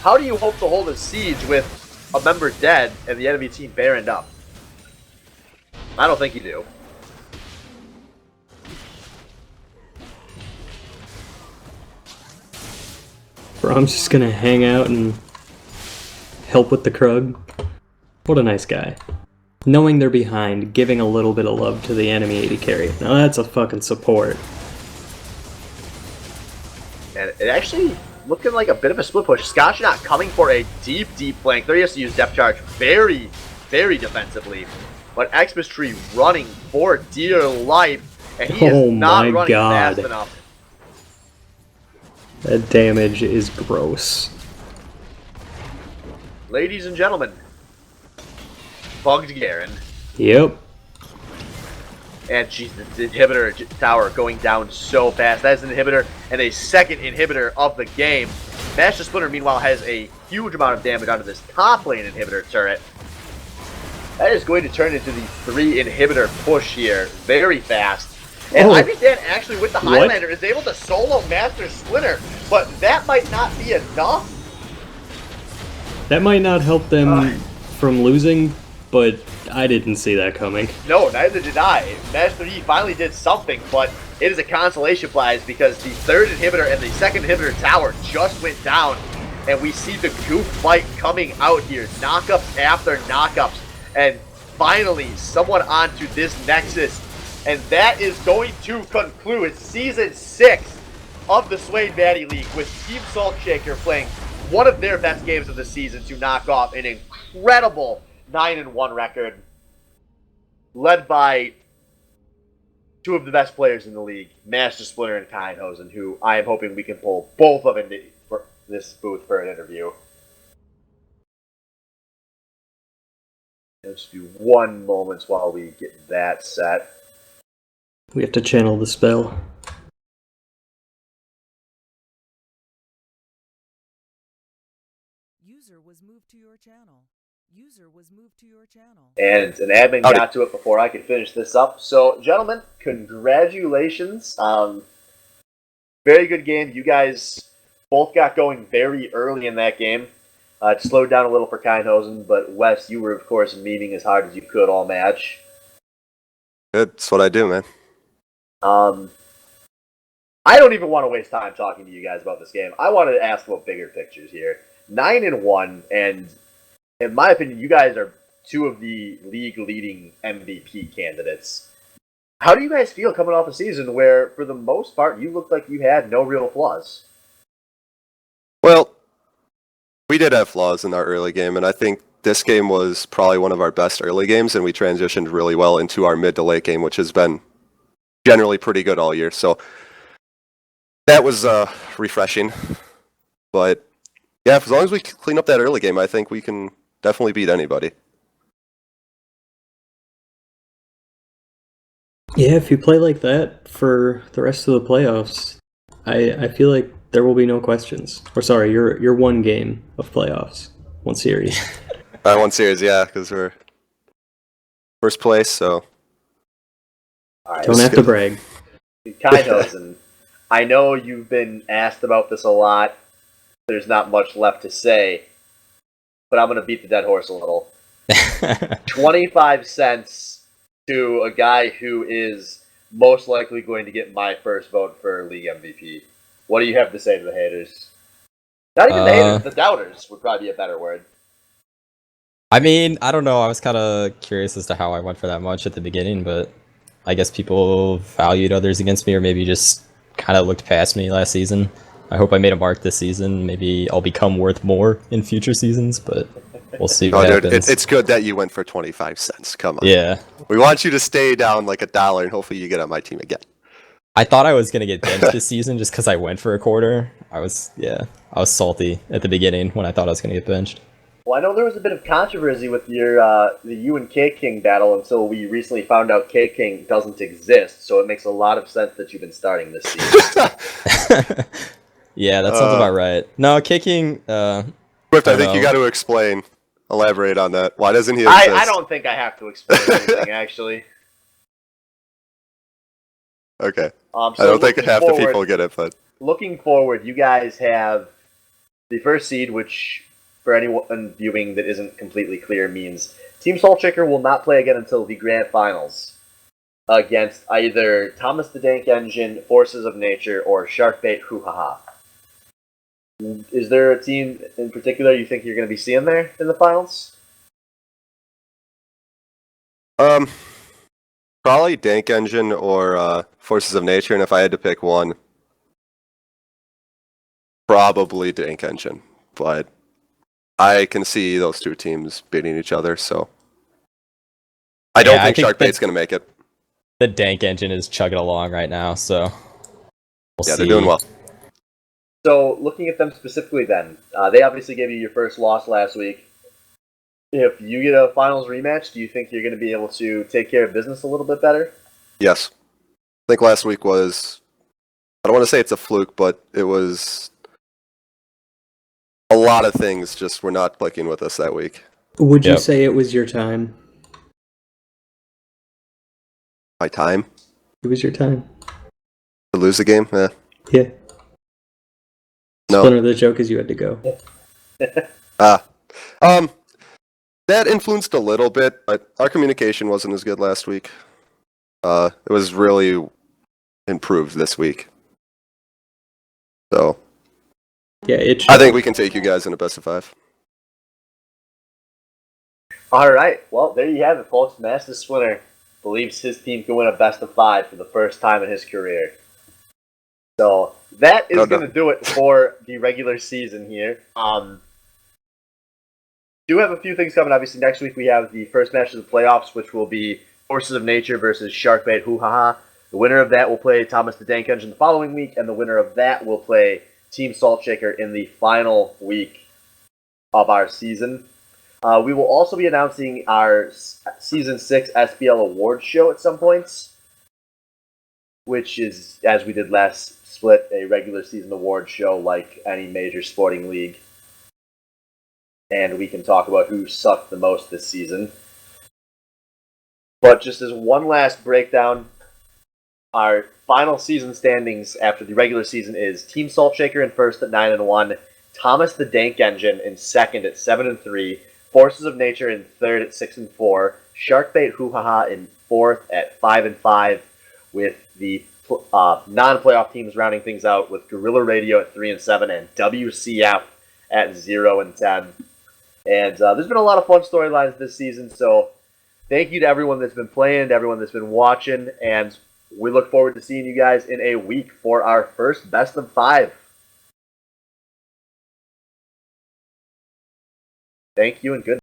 how do you hope to hold a siege with a member dead and the enemy team Baroned up? I don't think you do. Bro, I'm just gonna hang out and help with the Krug. What a nice guy. Knowing they're behind, giving a little bit of love to the enemy AD carry. Now that's a fucking support. And it actually looking like a bit of a split push. Scotchshot coming for a deep flank. There he has to use depth charge very defensively. But Xmas Tree running for dear life. And he is not running fast enough. That damage is gross. Ladies and gentlemen, Bugged Garen. Yep. And geez, the inhibitor tower going down so fast. That is an inhibitor and a second inhibitor of the game. Master Splinter, meanwhile, has a huge amount of damage onto this top lane inhibitor turret. That is going to turn into the 3 inhibitor push here very fast. And Ivystand actually with the Highlander is able to solo Master Splinter, but that might not be enough. That might not help them from losing, but I didn't see that coming. No, neither did I. Master E finally did something, but it is a consolation prize because the 3rd inhibitor and the 2nd inhibitor tower just went down, and we see the goof fight coming out here. Knockups after knockups, and finally someone onto this Nexus. And that is going to conclude Season 6 of the Swain Batty League with Team Saltshaker playing one of their best games of the season to knock off an incredible 9-1 record led by 2 of the best players in the league, Master Splinter and Kindhosen, who I am hoping we can pull both of into this booth for an interview. Let's do 1 moment while we get that set. We have to channel the spell. And an admin Howdy. got to it before I could finish this up. So, gentlemen, congratulations. Very good game. You guys both got going very early in that game. It slowed down a little for Keinhosen, but Wes, you were, of course, memeing as hard as you could all match. Good. That's what I do, man. I don't even want to waste time talking to you guys about this game. I wanted to ask about bigger pictures here. 9-1, and in my opinion, you guys are two of the league-leading MVP candidates. How do you guys feel coming off a season where, for the most part, you looked like you had no real flaws? Well, we did have flaws in our early game, and I think this game was probably one of our best early games, and we transitioned really well into our mid to late game, which has been generally pretty good all year. So that was refreshing. But yeah, as long as we clean up that early game, I think we can definitely beat anybody. Yeah, if you play like that for the rest of the playoffs, I feel like there will be no questions. Or sorry, you're one game of playoffs, one series. One series, yeah, because we're first place, so. All right, Don't have to brag. Keinhosen, I know you've been asked about this a lot. There's not much left to say, but I'm going to beat the dead horse a little. 25 cents to a guy who is most likely going to get my first vote for league MVP. What do you have to say to the haters? Not even the haters, the doubters would probably be a better word. I mean, I don't know. I was kind of curious as to how I went for that much at the beginning, but I guess people valued others against me, or maybe just kind of looked past me last season. I hope I made a mark this season. Maybe I'll become worth more in future seasons, but we'll see what happens. It's good that you went for 25 cents. Come on. Yeah. We want you to stay down like $1, and hopefully you get on my team again. I thought I was going to get benched this season just because I went for a quarter. I was salty at the beginning when I thought I was going to get benched. Well, I know there was a bit of controversy with your the you and K King battle until we recently found out K King doesn't exist, so it makes a lot of sense that you've been starting this season. Yeah, that sounds about right. No, kicking. Swift, I think you got to elaborate on that. Why doesn't he exist? I don't think I have to explain anything, actually. Okay. So I don't think half the people get it, but looking forward, you guys have the first seed, which for anyone viewing that isn't completely clear means Team Saltchicker will not play again until the grand finals against either Thomas the Dank Engine, Forces of Nature, or Sharkbait Hoo-Ha-Ha. Is there a team in particular you think you're going to be seeing there in the finals? Probably Dank Engine or Forces of Nature, and if I had to pick one, probably Dank Engine. But I can see those two teams beating each other, so I don't think Sharkbait's going to make it. The Dank Engine is chugging along right now, so we'll see. They're doing well. So, looking at them specifically then, they obviously gave you your first loss last week. If you get a finals rematch, do you think you're going to be able to take care of business a little bit better? Yes. I think last week was, I don't want to say it's a fluke, but it was a lot of things just were not clicking with us that week. Would you say it was your time? My time? It was your time. To lose the game? Yeah. No. Splinter, the joke is you had to go. That influenced a little bit, but our communication wasn't as good last week. It was really improved this week. So, yeah, I think we can take you guys in a best of 5. All right. Well, there you have it, folks. Master Splinter believes his team can win a best of 5 for the first time in his career. So that is going to do it for the regular season here. Do have a few things coming. Obviously, next week we have the first match of the playoffs, which will be Forces of Nature versus Sharkbait Hoo-Ha-Ha. The winner of that will play Thomas the Dank Engine the following week, and the winner of that will play Team Saltchicker in the final week of our season. We will also be announcing our Season 6 SBL Awards show at some points, which is, as we did last split, a regular season awards show like any major sporting league. and we can talk about who sucked the most this season. But just as one last breakdown, our final season standings after the regular season is Team Saltshaker in first at 9-1, Thomas the Dank Engine in second at 7-3, Forces of Nature in third at 6-4, Sharkbait Hoo Ha Ha in fourth at 5-5, with the non-playoff teams rounding things out with Guerrilla Radio at 3-7 and WCF at 0-10. And there's been a lot of fun storylines this season, so thank you to everyone that's been playing, to everyone that's been watching, and we look forward to seeing you guys in a week for our first best of 5. Thank you and good night.